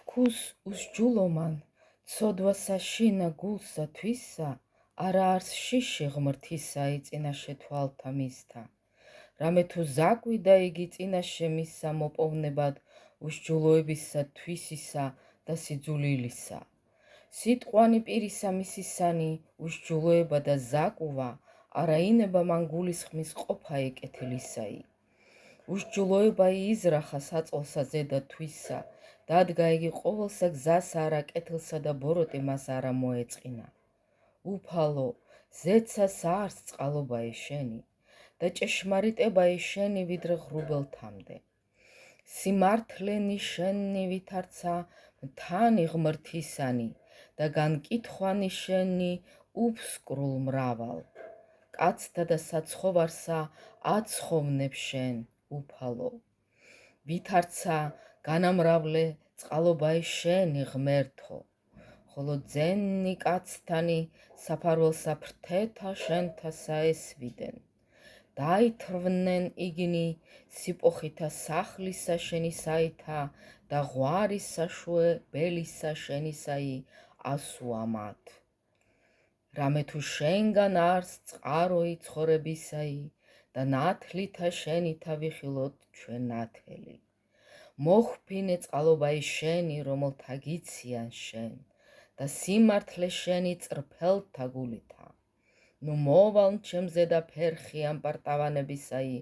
თქუს უსჯულომან, ცოდვასა შინა გულსა თვისა, არა არს შიში ღმრთისა იწინაშე თვალთა მისთა. რამე თუ ზაკვიდა იგი წინაშე მისსა მოპოვნებად უსჯულოებისა თვისისა და სიძულილისა. სიტყვანი პირისა მისისანი უსჯულოება და ზაკუვა, არა ინება მან გულისხმის ყოფა ეკეთილისაი. უსჯულოება იზრახა საწოლსა ზედა თვისა, დადგა იგი ყოველსა გზასა არა კეთილსა და ბოროტი მას არა მოეწყინა. უფალო, ზეცას არს წყალობა ეშენი და ჭეშმარიტება ეშენი ვიდრე ღრუბელთამდე. სიმართლენი შენი ვითარცა მთანი ღმრთისანი და განკითხვანი შენი უფსკრულ მრავალ. კაცთა და საცხოვარსა აცხოვნებ შენ, უფალო. ვითარცა განამრავლე წყალობა შენი ღმერთო, ხოლო ძენი კაცთანი საფარველსა ფრთეთა შენთასა ესვიდენ. დაითრვნენ იგინი სიპოხითა სახლისა შენისაითა და ღვარისა შუე ბელისა შენისაი ასუამათ. რამე თუ შენგან არს წყაროი ცხოვრებისაი და ნათლითა შენითა ვიხილოთ ჩვენ ნათელი. მოხფინე წყალობაი შენი, რომელთა გიციან შენ და სიმართლე შენი წრფელთა გულითა. ნუ მოვალ ჩემზე და ფერხი ამ პარტავანებისაი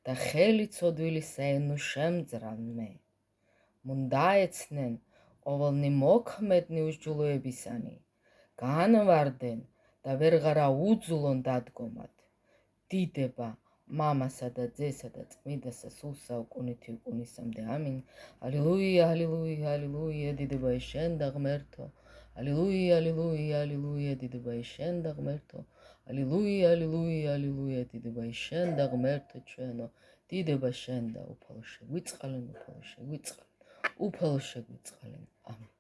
და ხელი ცოდვილისაი ნუ შემძრალმე. მუნდაეცნენ ყოველნი მოქმედნი უსჯულოებისანი, განვარდენ და ვერღარა უძულონ დადგომად. დიდება მამასა და ძესა და წმიდასა სულ საუკუნითი უკუნისამდე. ამინ. ალილუია, ალილუია, ალილუია, დიდება შენ და ღმერთო. ალილუია, ალილუია, ალილუია, დიდება შენ და ღმერთო. ალილუია, ალილუია, ალილუია, დიდება შენ და ღმერთო ჩვენო. დიდება შენ და უფალო შეგვიწყალენ, უფალო შეგვიწყალენ, უფალო შეგვიწყალენ. ამინ.